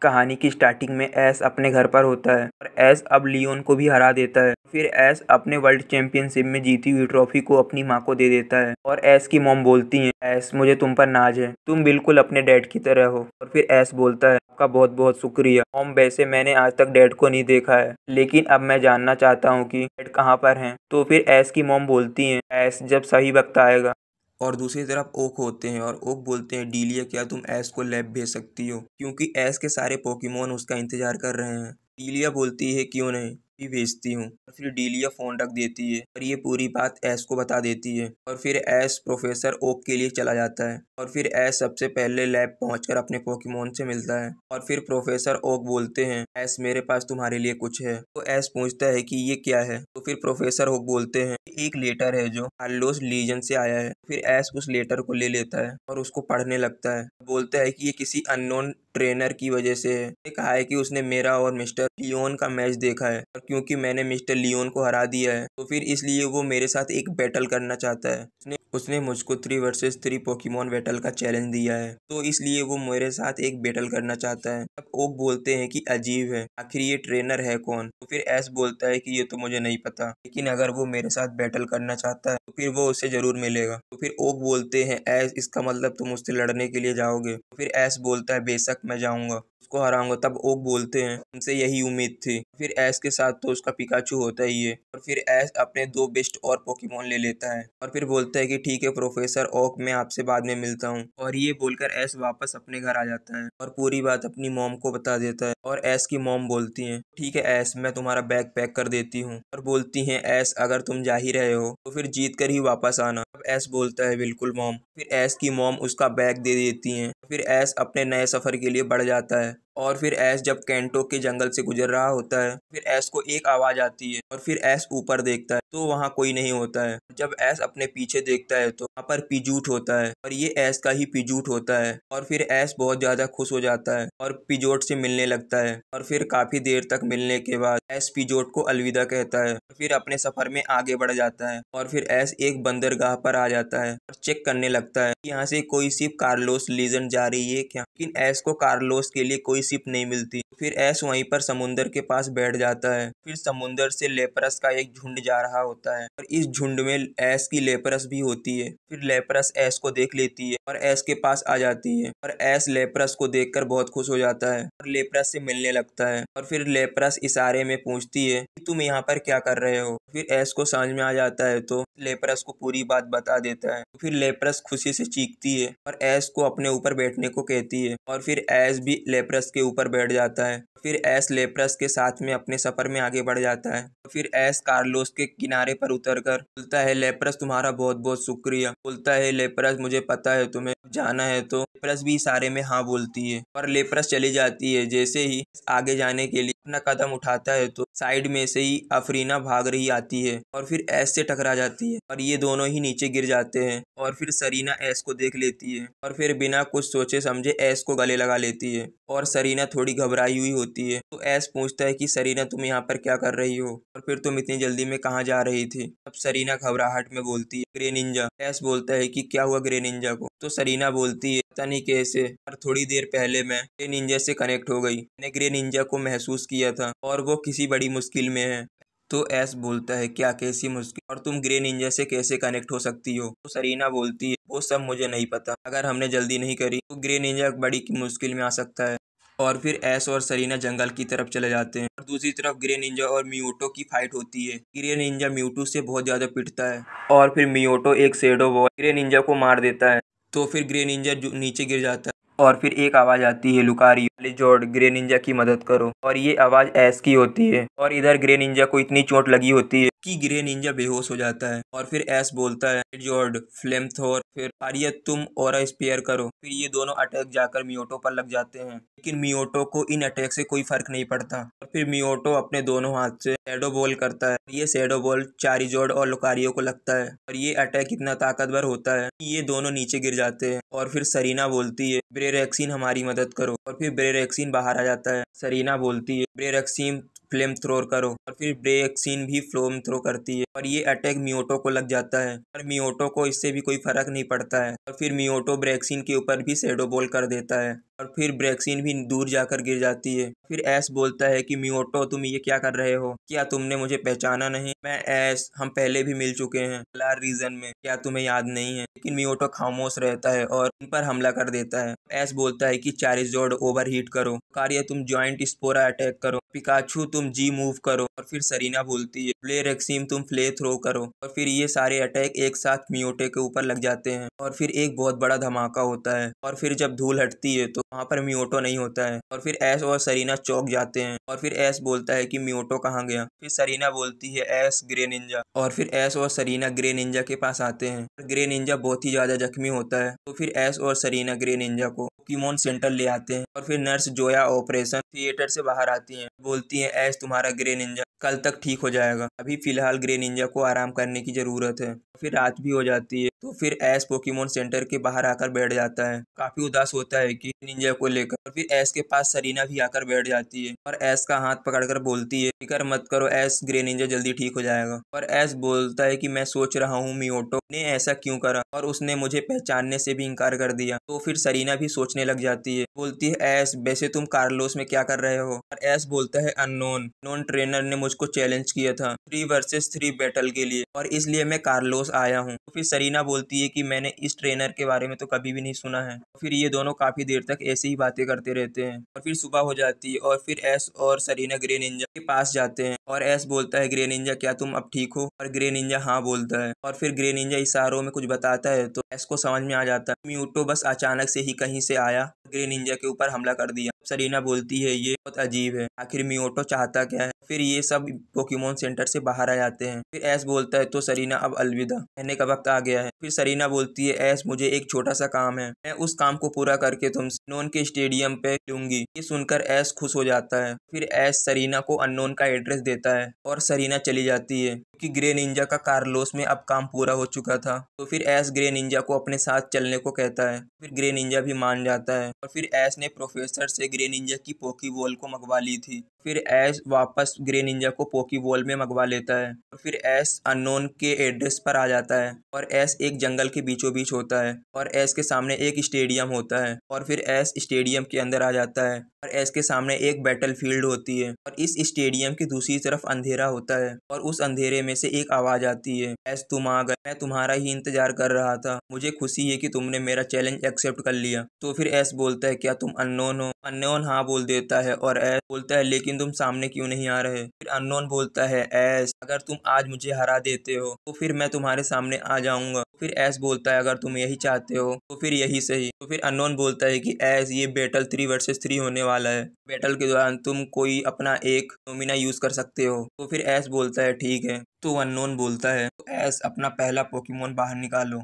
कहानी की स्टार्टिंग में ऐश अपने घर पर होता है और ऐश अब लियोन को भी हरा देता है। फिर ऐश अपने वर्ल्ड चैंपियनशिप में जीती हुई ट्रॉफी को अपनी माँ को दे देता है और ऐश की मॉम बोलती है, ऐश मुझे तुम पर नाज है, तुम बिल्कुल अपने डैड की तरह हो। और फिर ऐश बोलता है, आपका बहुत बहुत शुक्रिया मॉम, वैसे मैंने आज तक डैड को नहीं देखा है, लेकिन अब मैं जानना चाहता हूँ कि डैड कहाँ पर हैं। तो फिर ऐश की मॉम बोलती है, ऐश जब सही वक्त आएगा। और दूसरी तरफ ओक होते हैं और ओक बोलते हैं, डीलिया क्या तुम ऐश को लैब भेज सकती हो, क्योंकि ऐश के सारे पोकेमोन उसका इंतजार कर रहे हैं। डीलिया बोलती है, क्यों नहीं, भी भेजती हूँ। और फिर डीलिया फोन रख देती है और ये पूरी बात ऐश को बता देती है। और फिर ऐश प्रोफेसर ओक के लिए चला जाता है और फिर ऐश सबसे पहले लैब पहुंचकर अपने पोकेमोन से मिलता है। और फिर प्रोफेसर ओक बोलते हैं, ऐश मेरे पास तुम्हारे लिए कुछ है। तो ऐश पूछता है कि ये क्या है। तो फिर प्रोफेसर ओक बोलते हैं, एक लेटर है जो कार्लोस लीजन से आया है। फिर ऐश उस लेटर को ले लेता है और उसको पढ़ने लगता है। बोलता है कि ये किसी अननोन ट्रेनर की वजह से है। ये कहा है कि उसने मेरा और मिस्टर लियोन का मैच देखा है और क्योंकि मैंने मिस्टर लियोन को हरा दिया है तो फिर इसलिए वो मेरे साथ एक बैटल करना चाहता है। उसने मुझको 3 वर्सेस 3 पोकेमोन बैटल का चैलेंज दिया है, तो इसलिए वो मेरे साथ एक बैटल करना चाहता है। अब ओक बोलते हैं कि अजीब है, आखिर ये ट्रेनर है कौन। तो फिर ऐश बोलता है कि ये तो मुझे नहीं पता, लेकिन अगर वो मेरे साथ बैटल करना चाहता है तो फिर वो उसे जरूर मिलेगा। तो फिर ओक बोलते हैं, ऐश इसका मतलब तुम उससे लड़ने के लिए जाओगे। तो फिर ऐश बोलता है, बेशक मैं जाऊंगा, उसको हराऊंगा। तब ओक बोलते हैं, उनसे यही उम्मीद थी। फिर ऐश के साथ तो उसका पिकाचू होता ही है। और फिर ऐश अपने 2 बेस्ट और पोकेमोन ले लेता है और फिर बोलता है कि ठीक है प्रोफेसर ओक, मैं आपसे बाद में मिलता हूँ। और ये बोलकर ऐश वापस अपने घर आ जाता है और पूरी बात अपनी मॉम को बता देता है। और ऐश की मॉम बोलती है, ठीक है ऐश, मैं तुम्हारा बैग पैक कर देती हूँ। और बोलती है, ऐश अगर तुम जा ही रहे हो तो फिर जीत कर ही वापस आना। अब ऐश बोलता है, बिल्कुल मॉम। फिर ऐश की मॉम उसका बैग दे देती है। फिर ऐश अपने नए सफर के लिए बढ़ जाता है। और फिर ऐश जब कैंटो के जंगल से गुजर रहा होता है, फिर ऐश को एक आवाज आती है और फिर ऐश ऊपर देखता है तो वहाँ कोई नहीं होता है। जब ऐश अपने पीछे देखता है तो वहाँ पर पिजूट होता है और ये ऐश का ही पिजूट होता है। और फिर ऐश बहुत ज्यादा खुश हो जाता है और पिजोट से मिलने लगता है। और फिर काफी देर तक मिलने के बाद ऐश पिजोट को अलविदा कहता है और फिर अपने सफर में आगे बढ़ जाता है। और फिर ऐश एक बंदरगाह पर आ जाता है और चेक करने लगता है यहाँ से कोई शिप कार्लोस लीजेंड जा रही है क्या, लेकिन ऐश को कार्लोस के लिए कोई शिप नहीं मिलती। फिर ऐश वहीं पर समुंदर के पास बैठ जाता है। फिर समुंदर से लेपरस का एक झुंड जा रहा होता है और इस झुंड में ऐश की लेपरस भी होती है। फिर लेपरस ऐश को देख लेती है और ऐश के पास आ जाती है और ऐश लेपरस को देखकर बहुत खुश हो जाता है और लेपरस से मिलने लगता है। और फिर लेपरस इशारे में पूछती है कि तुम यहाँ पर क्या कर रहे हो। फिर ऐश को समझ में आ जाता है तो लेपरस को पूरी बात बता देता है। फिर लेपरस खुशी से चीखती है और ऐश को अपने ऊपर बैठने को कहती है और फिर ऐश भी लेपरस के ऊपर बैठ जाता है। फिर ऐश लेपरस के साथ में अपने सफर में आगे बढ़ जाता है। फिर ऐश कार्लोस के किनारे पर उतरकर बोलता है, लेपरस तुम्हारा बहुत बहुत शुक्रिया। बोलता है, लेपरस मुझे पता है तुम्हें जाना है। तो लेपरस भी इशारे में हाँ बोलती है और लेपरस चली जाती है। जैसे ही आगे जाने के लिए अपना कदम उठाता है तो साइड में से ही अफरीना भाग रही आती है और फिर ऐश से टकरा जाती है और ये दोनों ही नीचे गिर जाते हैं। और फिर सरीना ऐश को देख लेती है और फिर बिना कुछ सोचे समझे ऐश को गले लगा लेती है और सरीना थोड़ी घबराई हुई होती है। तो ऐश पूछता है कि सरीना तुम यहाँ पर क्या कर रही हो और फिर तुम इतनी जल्दी में कहाँ जा रही थी। अब सरीना घबराहट में बोलती है, ग्रे निंजा। ऐश बोलता है कि क्या हुआ ग्रे निंजा को। तो सरीना बोलती है, पता नहीं कैसे पर थोड़ी देर पहले मैं ग्रे निंजा से कनेक्ट हो गई। मैंने ग्रे निंजा को महसूस किया था और वो किसी बड़ी मुश्किल में है। तो ऐश बोलता है, क्या कैसी मुश्किल, और तुम ग्रे निंजा से कैसे कनेक्ट हो सकती हो। तो सरीना बोलती है, वो सब मुझे नहीं पता, अगर हमने जल्दी नहीं करी तो ग्रे निंजा बड़ी मुश्किल में आ सकता है। और फिर ऐश और सरीना जंगल की तरफ चले जाते हैं और दूसरी तरफ ग्रे निंजा और मियोटो की फाइट होती है। ग्रे निंजा म्यूटू से बहुत ज्यादा पिटता है और फिर मियोटो एक शैडो बॉल ग्रे निंजा को मार देता है। तो फिर ग्रे निंजा नीचे गिर जाता है और फिर एक आवाज आती है, लुकारी जोड़ ग्रे निंजा की मदद करो। और ये आवाज ऐश की होती है और इधर ग्रे निंजा को इतनी चोट लगी होती है कि ग्रे निंजा बेहोश हो जाता है। और फिर ऐश बोलता है, जॉर्ड फ्लेम थोर, फिर आर्य तुम और स्पेयर करो। फिर ये दोनों अटैक जाकर मियोटो पर लग जाते हैं, लेकिन मियोटो को इन अटैक से कोई फर्क नहीं पड़ता। और फिर मियोटो अपने दोनों हाथ से शैडो बॉल करता है। ये शैडो बॉल चारिजोर्ड और लुकारियो को लगता है और ये अटैक इतना ताकतवर होता है कि ये दोनों नीचे गिर जाते हैं। और फिर सरीना बोलती है, ब्रेरेक्सिन हमारी मदद करो। और फिर ब्रेरेक्सिन बाहर आ जाता है। सरीना बोलती है, ब्रेरेक्सिन फ्लेम थ्रोर करो। और फिर ब्रेरेक्सिन भी फ्लेम थ्रो करती है और ये अटैक मियोटो को लग जाता है और मियोटो को इससे भी कोई फर्क नहीं पड़ता है। और फिर मियोटो ब्रेरेक्सिन के ऊपर भी शैडो बॉल कर देता है और फिर ब्रेक्सिन भी दूर जाकर गिर जाती है। फिर एस बोलता है कि मियोटो तुम ये क्या कर रहे हो, क्या तुमने मुझे पहचाना नहीं? मैं एस, हम पहले भी मिल चुके हैं पोलार रीजन में, क्या तुम्हें याद नहीं है? लेकिन मियोटो खामोश रहता है और उन पर हमला कर देता है। एस बोलता है कि चारिज़ोर्ड ओवरहीट करो, कार्य तुम जॉइंट स्पोरा अटैक करो, पिकाचू तुम जी मूव करो, और फिर सरीना बोलती है ब्लेर एक्सीम तुम फ्ले थ्रो करो, और फिर ये सारे अटैक एक साथ मियोटो के ऊपर लग जाते हैं और फिर एक बहुत बड़ा धमाका होता है। और फिर जब धूल हटती है तो वहाँ पर मियोटो नहीं होता है और फिर एस और सरीना चौंक जाते हैं और फिर एस बोलता है कि मियोटो कहाँ गया? फिर सरीना बोलती है एस ग्रे निंजा, और फिर एस और सरीना ग्रे निंजा के पास आते हैं। ग्रे निंजा बहुत ही ज्यादा जख्मी होता है तो फिर एस और सरीना ग्रे निंजा को पोकेमॉन सेंटर ले आते हैं और फिर नर्स जोया ऑपरेशन थिएटर से बाहर आती हैं, बोलती हैं एस तुम्हारा ग्रे निंजा कल तक ठीक हो जाएगा, अभी फिलहाल ग्रे निंजा को आराम करने की जरूरत है। फिर रात भी हो जाती है तो फिर एस पोकेमॉन सेंटर के बाहर आकर बैठ जाता है, काफी उदास होता है कि निंजा को लेकर। और फिर एस के पास सरीना भी आकर बैठ जाती है और एस का हाथ पकड़कर बोलती है फिक्र मत करो एस, ग्रे निंजा जल्दी ठीक हो जाएगा। और एस बोलता है कि मैं सोच रहा हूँ मियोटो ने ऐसा क्यों करा और उसने मुझे पहचानने से भी इनकार कर दिया। तो फिर सरीना भी सोचने लग जाती है, बोलती है एस वैसे तुम कार्लोस में क्या कर रहे हो? और एस बोलता है अननोन नॉन ट्रेनर ने मुझको चैलेंज किया था 3 वर्सेस 3 बैटल के लिए और इसलिए मैं कार्लोस आया हूँ। तो फिर सरीना बोलती है कि मैंने इस ट्रेनर के बारे में तो कभी भी नहीं सुना है। फिर ये दोनों काफी देर तक ऐसे ही बातें करते रहते हैं और फिर सुबह हो जाती है और फिर एस और सरीना ग्रे निंजा के पास जाते हैं और एस बोलता है ग्रे निंजा क्या तुम अब ठीक हो? और ग्रे निंजा हाँ बोलता है और फिर ग्रे निंजा इशारों में कुछ बताता है तो एस को समझ में आ जाता है म्यूटो बस अचानक से ही कहीं से आया, ग्रे निंजा के ऊपर हमला कर दिया। सरीना बोलती है ये बहुत अजीब है, आखिर मियोटो चाहता क्या है? फिर ये सब पोकेमॉन सेंटर से बाहर आ जाते हैं। फिर एस बोलता है तो सरीना अब अलविदा, कहने का वक्त आ गया है। फिर सरीना बोलती है एस मुझे एक छोटा सा काम है, मैं उस काम को पूरा करके तुम अननोन के स्टेडियम पे लूंगी। ये सुनकर एस खुश हो जाता है। फिर एस सरीना को अननोन का एड्रेस देता है और सरीना चली जाती है कि ग्रे निंजा का कार्लोस में अब काम पूरा हो चुका था। तो फिर एस ग्रे निंजा को अपने साथ चलने को कहता है, फिर ग्रे निंजा भी मान जाता है और फिर एस ने प्रोफेसर से ग्रे निंजा की पोकीबॉल को मंगवा ली थी। फिर एस वापस ग्रे निंजा को पोकीबॉल में मंगवा लेता है और फिर एस अननोन के एड्रेस पर आ जाता है और एस एक जंगल के बीचों बीच होता है और एस के सामने एक स्टेडियम होता है और फिर एस स्टेडियम के अंदर आ जाता है और एस के सामने एक बैटल फील्ड होती है और इस स्टेडियम की दूसरी तरफ अंधेरा होता है और उस अंधेरे में से एक आवाज आती है एस तुम आ गए, मैं तुम्हारा ही इंतजार कर रहा था, मुझे खुशी है कि तुमने मेरा चैलेंज एक्सेप्ट कर लिया। तो फिर एस बोलता है क्या तुम अननोन हो? अननोन हाँ बोल देता है और एस बोलता है लेकिन तुम सामने क्यों नहीं आ रहे? फिर अननोन बोलता है एस अगर तुम आज मुझे हरा देते हो तो फिर मैं तुम्हारे सामने आ जाऊंगा। फिर एस बोलता है अगर तुम यही चाहते हो तो फिर यही सही। तो फिर अननोन बोलता है कि एस ये बैटल 3 वर्सेस 3 होने वाला है, बैटल के दौरान तुम कोई अपना एक नोमिना यूज कर सकते हो। तो फिर एस बोलता है ठीक है। तो अननोन बोलता है तो एस अपना पहला पोकेमॉन बाहर निकालो।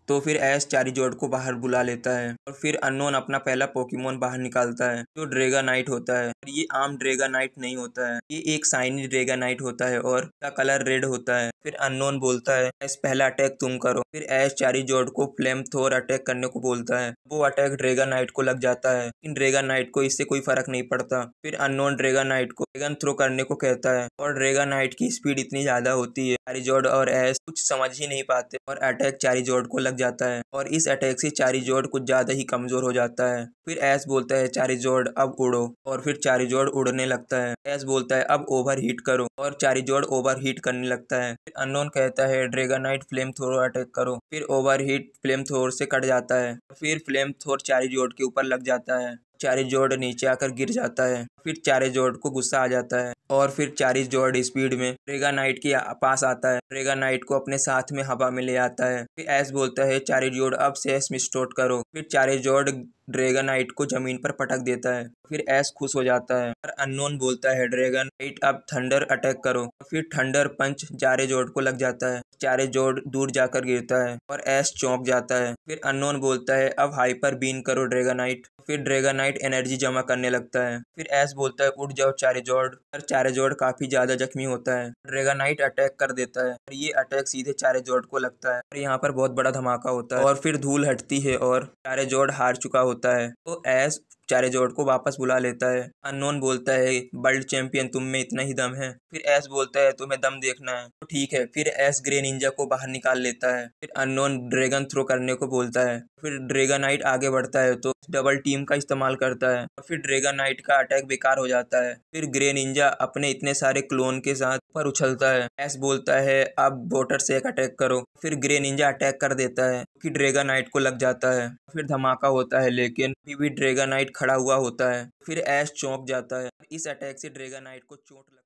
तो फिर एस चारिजोर्ड को बाहर बुला लेता है और फिर अननोन अपना पहला पोकेमॉन बाहर निकालता है जो ड्रैगनाइट होता है। और ये आम ड्रैगनाइट नहीं होता है, ये एक शाइनी ड्रैगनाइट होता है और इसका कलर रेड होता है। फिर अननोन बोलता है एस पहला अटैक तुम करो। फिर एस चारिजोर्ड को फ्लेम थ्रोर अटैक करने को बोलता है, वो अटैक ड्रैगनाइट को लग जाता है लेकिन ड्रैगनाइट को इससे कोई फर्क नहीं पड़ता। फिर अननोन ड्रैगनाइट को ड्रैगन थ्रो करने को कहता है और ड्रैगनाइट की स्पीड इतनी ज्यादा होती है चारिजोर्ड और एस कुछ समझ ही नहीं पाते और अटैक चारिजोर्ड को लग जाता है और इस अटैक से चारिजोर्ड कुछ ज्यादा ही कमजोर हो जाता है। फिर एस बोलता है चारिजोर्ड अब उड़ो और फिर चारिजोर्ड उड़ने लगता है। एस बोलता है अब ओवर हीट करो और चारिजोर्ड ओवर हीट करने लगता है। फिर अननोन कहता है ड्रैगनाइट फ्लेम थ्रोर अटैक करो। फिर ओवर हीट फ्लेम थ्रोर से कट जाता है। फिर फ्लेम थ्रोर चारिजोर्ड के ऊपर लग जाता है, चारिजोर्ड नीचे आकर गिर जाता है। फिर चारिजोर्ड को गुस्सा आ जाता है और फिर चारिजोर्ड स्पीड में ड्रैगनाइट के पास आता है, ड्रैगनाइट को अपने साथ में हवा में ले आता है। फिर एस बोलता है चारिजोर्ड अब सेस मिस्टोट करो। फिर चारिजोर्ड ड्रैगनाइट को जमीन पर पटक देता है। फिर एस खुश हो जाता है और अननोन बोलता है ड्रैगनाइट अब थंडर अटैक करो। फिर थंडर पंच चारिजोर्ड को लग जाता है, चारिजोर्ड दूर जाकर गिरता है और एस चौंक जाता है। फिर अननोन बोलता है अब हाइपर बीन करो ड्रैगनाइट। फिर ड्रैगनाइट एनर्जी जमा करने लगता है। फिर एस बोलता है उठ जाओ चारिजोर्ड, पर चारिजोर्ड काफी ज्यादा जख्मी होता है। ड्रैगनाइट अटैक कर देता है और ये अटैक सीधे चारिजोर्ड को लगता है और यहाँ पर बहुत बड़ा धमाका होता है और फिर धूल हटती है और चारिजोर्ड हार चुका होता है। तो एस चारेजॉर्ड को वापस बुला लेता है। अननोन बोलता है वर्ल्ड चैंपियन तुम में इतना ही दम है। फिर एस बोलता है तुम्हें दम देखना है तो ठीक है। फिर एस ग्रे निंजा को बाहर निकाल लेता है। फिर अननोन ड्रैगन थ्रो करने को बोलता है। फिर ड्रैगनाइट आगे बढ़ता है तो डबल टीम का इस्तेमाल करता है और फिर ड्रैगनाइट का अटैक बेकार हो जाता है। फिर ग्रे निंजा अपने इतने सारे क्लोन के साथ ऊपर उछलता है। एस बोलता है अब वॉटर से एक अटैक करो। फिर ग्रे निंजा अटैक कर देता है कि ड्रैगनाइट को लग जाता है। फिर धमाका होता है लेकिन अभी भी ड्रैगनाइट खड़ा हुआ होता है। फिर एस चौंक जाता है। इस अटैक से ड्रैगनाइट को चोट लग